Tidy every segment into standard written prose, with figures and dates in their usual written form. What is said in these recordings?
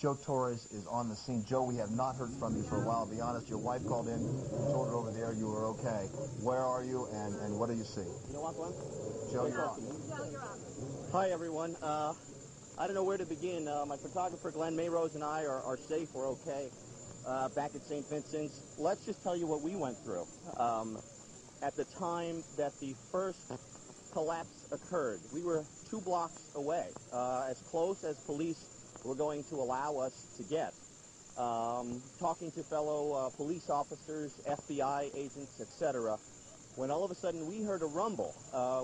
Joe Torres is on the scene. Joe, we have not heard from you for a while. Be honest, your wife called in, told her over there you were okay. Where are you, and what do you see? You know what, Glenn? Joe, you're on. Joe, you're on. Hi, everyone. I don't know where to begin. My photographer, Glenn Mayrose, and I are safe. We're okay back at St. Vincent's. Let's just tell you what we went through. At the time that the first collapse occurred, we were 2 blocks away, as close as police were going to allow us to get. Talking to fellow police officers, FBI agents, etc., when all of a sudden we heard a rumble.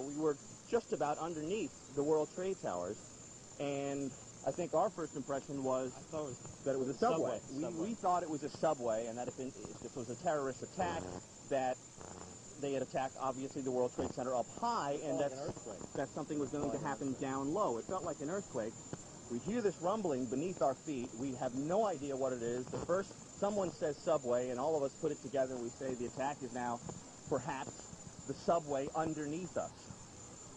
We were just about underneath the World Trade Towers, and I think our first impression was that it was a subway. We thought it was a subway, and that if this was a terrorist attack, that they had attacked, obviously, the World Trade Center up high, and that something was going to happen down low. It felt like an earthquake. We hear this rumbling beneath our feet. We have no idea what it is. The first, someone says subway, and all of us put it together. We say the attack is now perhaps the subway underneath us.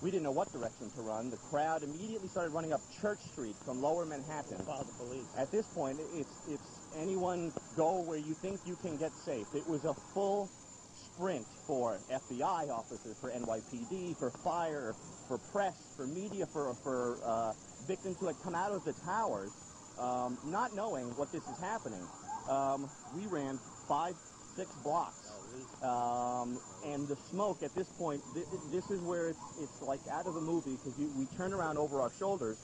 We didn't know what direction to run. The crowd immediately started running up Church Street from Lower Manhattan. Follow the police. At this point, it's anyone go where you think you can get safe. It was a full sprint for FBI officers, for NYPD, for fire, for press, for media, for victims who had come out of the towers, not knowing what this is happening. We ran 5-6 blocks, and the smoke at this point, this is where it's like out of a movie, because we turn around over our shoulders,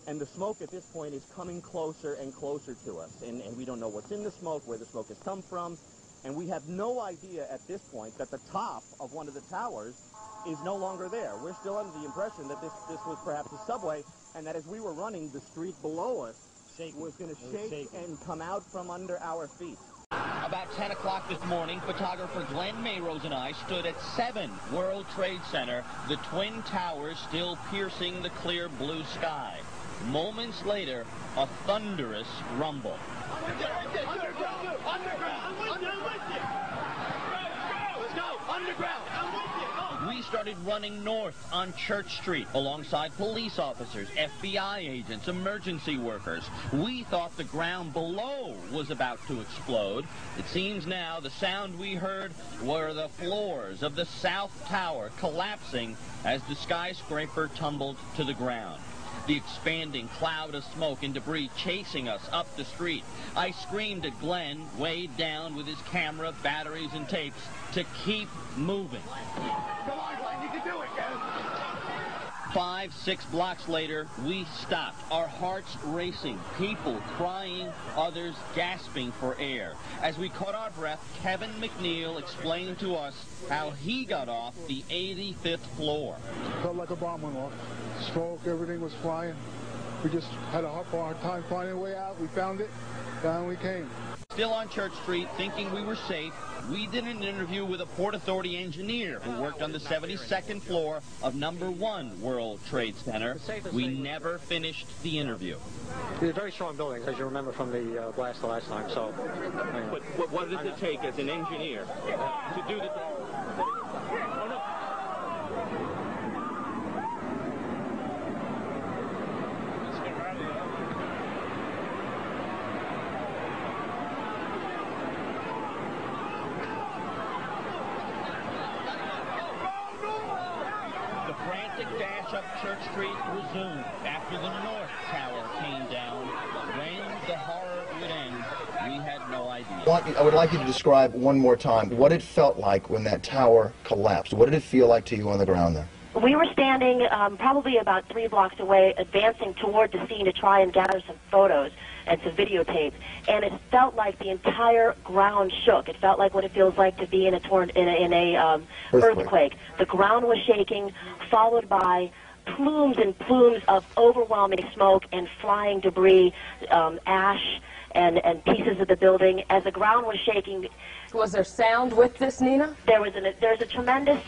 and the smoke at this point is coming closer and closer to us, and we don't know what's in the smoke, where the smoke has come from, and we have no idea at this point that the top of one of the towers is no longer there. We're still under the impression that this was perhaps a subway, and that as we were running, the street below us was going to shake and come out from under our feet. About 10 o'clock this morning, photographer Glenn Mayrose and I stood at 7 World Trade Center, the Twin Towers still piercing the clear blue sky. Moments later, a thunderous rumble. We started running north on Church Street alongside police officers, FBI agents, emergency workers. We thought the ground below was about to explode. It seems now the sound we heard were the floors of the South Tower collapsing as the skyscraper tumbled to the ground. The expanding cloud of smoke and debris chasing us up the street. I screamed at Glenn, weighed down with his camera, batteries, and tapes, to keep moving. Come on, Glenn, you can do it, Glenn. 5-6 blocks later, we stopped, our hearts racing, people crying, others gasping for air. As we caught our breath, Kevin McNeil explained to us how he got off the 85th floor. Felt like a bomb went off. Smoke, everything was flying. We just had a hard time finding a way out. We found it, down we came. Still on Church Street, thinking we were safe, we did an interview with a Port Authority engineer who worked on the 72nd floor of number 1 World Trade Center. We never finished the interview. It's a very strong building, as you remember from the blast the last time. So, But what does it take as an engineer to do the... Dash up Church Street resumed after the North Tower came down. When the horror would end, we had no idea. I would like you to describe one more time what it felt like when that tower collapsed. What did it feel like to you on the ground there? We were standing probably about 3 blocks away, advancing toward the scene to try and gather some photos and some videotape, and it felt like the entire ground shook. It felt like what it feels like to be in a earthquake. The ground was shaking, followed by plumes and plumes of overwhelming smoke and flying debris, ash and pieces of the building. As the ground was shaking, Was there sound with this, Nina? There's a tremendous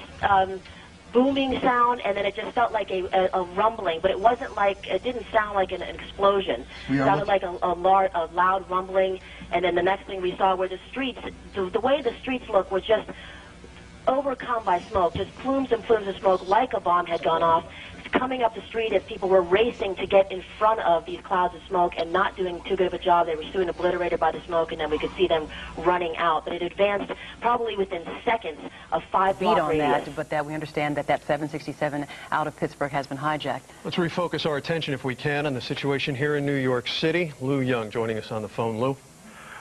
booming sound, and then it just felt like a rumbling, but it wasn't like, it didn't sound like an explosion. It sounded like a loud rumbling, and then the next thing we saw were the streets. The way the streets looked was just overcome by smoke, just plumes and plumes of smoke like a bomb had gone off, coming up the street as people were racing to get in front of these clouds of smoke and not doing too good of a job. They were soon obliterated by the smoke, and then we could see them running out. But it advanced probably within seconds of 5-block radius. But that we understand that 767 out of Pittsburgh has been hijacked. Let's refocus our attention, if we can, on the situation here in New York City. Lou Young joining us on the phone. Lou?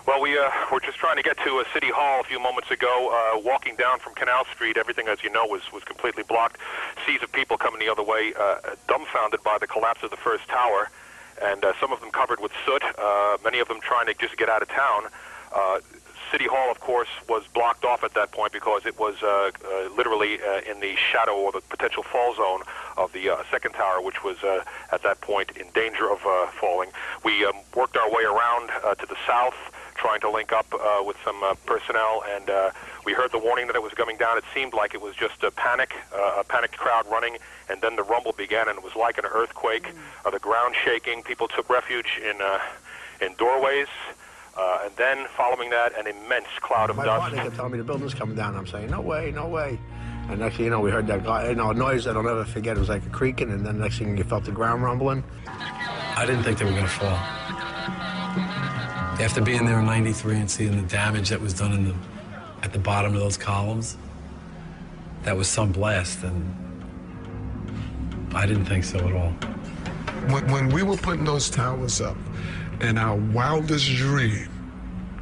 Well, we were just trying to get to City Hall a few moments ago. Walking down from Canal Street, everything, as you know, was completely blocked. Seas of people coming the other way, dumbfounded by the collapse of the first tower, and some of them covered with soot, many of them trying to just get out of town. City Hall, of course, was blocked off at that point because it was literally in the shadow or the potential fall zone of the second tower, which was at that point in danger of falling. We worked our way around to the south, trying to link up with some personnel, and we heard the warning that it was coming down. It seemed like it was just a panicked crowd running, and then the rumble began, and it was like an earthquake, the ground shaking. People took refuge in doorways, and then following that, an immense cloud of dust. My partner kept telling me the building's coming down. I'm saying, no way, no way. And next thing you know, we heard that a noise that I'll never forget. It was like a creaking, and then next thing you felt the ground rumbling. I didn't think they were going to fall. After being there in '93 and seeing the damage that was done at the bottom of those columns, that was some blast, and I didn't think so at all. When we were putting those towers up, in our wildest dream,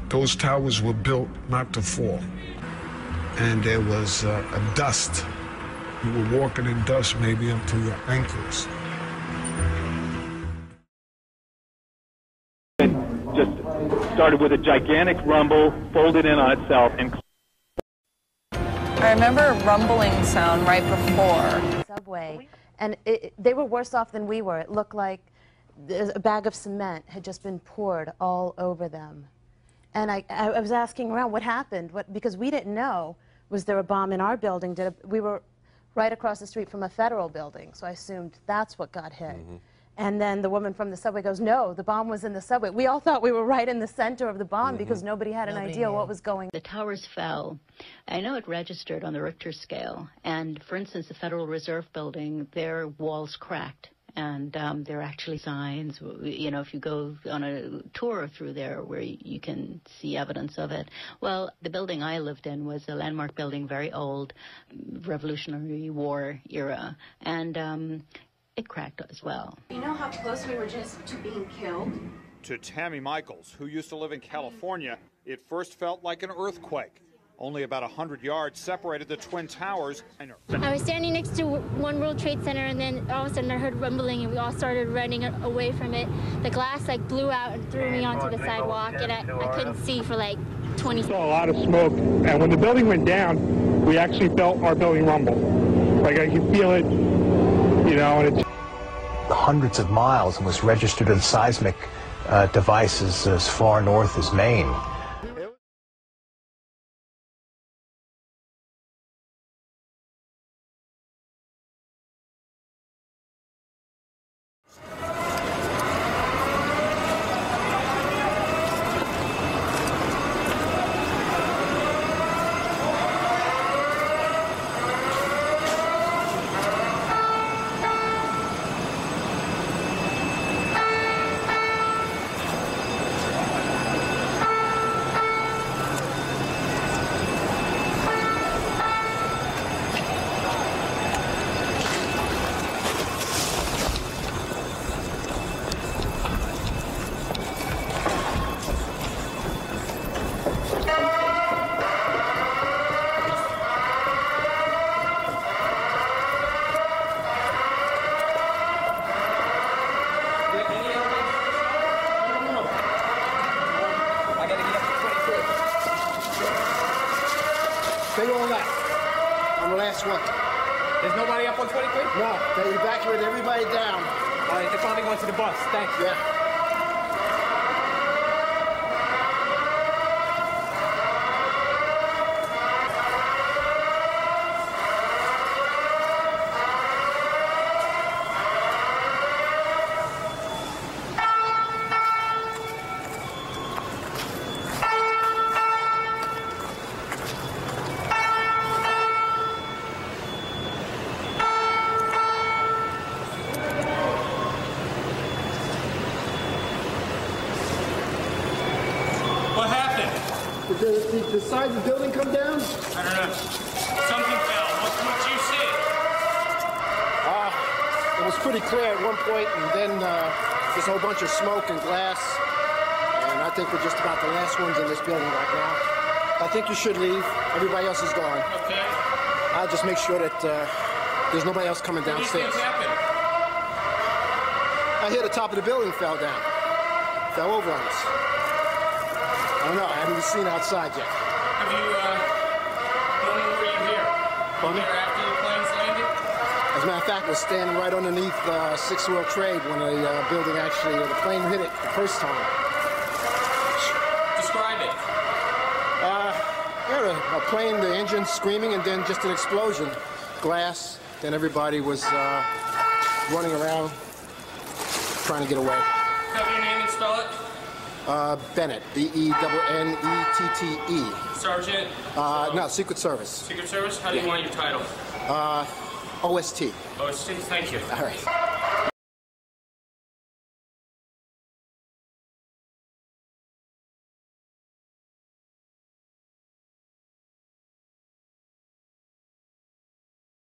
those towers were built not to fall. And there was a dust. You were walking in dust maybe up to your ankles. Just started with a gigantic rumble, folded in on itself, and I remember a rumbling sound right before. Subway, and they were worse off than we were. It looked like a bag of cement had just been poured all over them. And I was asking around what happened, because we didn't know. Was there a bomb in our building? We were right across the street from a federal building, so I assumed that's what got hit. And then the woman from the subway goes, no, the bomb was in the subway. We all thought we were right in the center of the bomb because nobody had an idea what was going on. The towers fell. I know it registered on the Richter scale. And, for instance, the Federal Reserve Building, their walls cracked. And there are actually signs, you know, if you go on a tour through there where you can see evidence of it. Well, the building I lived in was a landmark building, very old, Revolutionary War era. And it cracked as well. You know how close we were just to being killed? To Tammy Michaels, who used to live in California, it first felt like an earthquake. Only about 100 yards separated the Twin Towers. I was standing next to One World Trade Center, and then all of a sudden I heard rumbling, and we all started running away from it. The glass like blew out and threw me onto the sidewalk, and I couldn't see for like 20 seconds. We saw a lot of smoke, and when the building went down, we actually felt our building rumble. Like I could feel it, you know, and it's hundreds of miles and was registered in seismic devices as far north as Maine. Stay on that. On the last one. There's nobody up on 23? No, they evacuated everybody down. All right, they're probably going to the bus. Thanks. Yeah. Did the side of the building come down? I don't know. Something fell. What you see? It was pretty clear at one point, and then there's a whole bunch of smoke and glass. And I think we're just about the last ones in this building right now. I think you should leave. Everybody else is gone. Okay. I'll just make sure that there's nobody else coming downstairs. What do you think happened? I hear the top of the building fell down. Fell over on us. I don't know. I haven't seen outside yet. Have you, when were you here? Pardon me? Here after the planes landed? As a matter of fact, we're standing right underneath 6th World Trade when the building actually, the plane hit it the first time. Describe it. Yeah, a plane, the engine screaming, and then just an explosion. Glass, then everybody was running around trying to get away. Have your name and spell it? Bennett, B-E-N-N-E-T-T-E. Sergeant? No, Secret Service. Secret Service? How do you want your title? OST. OST, thank you. All right.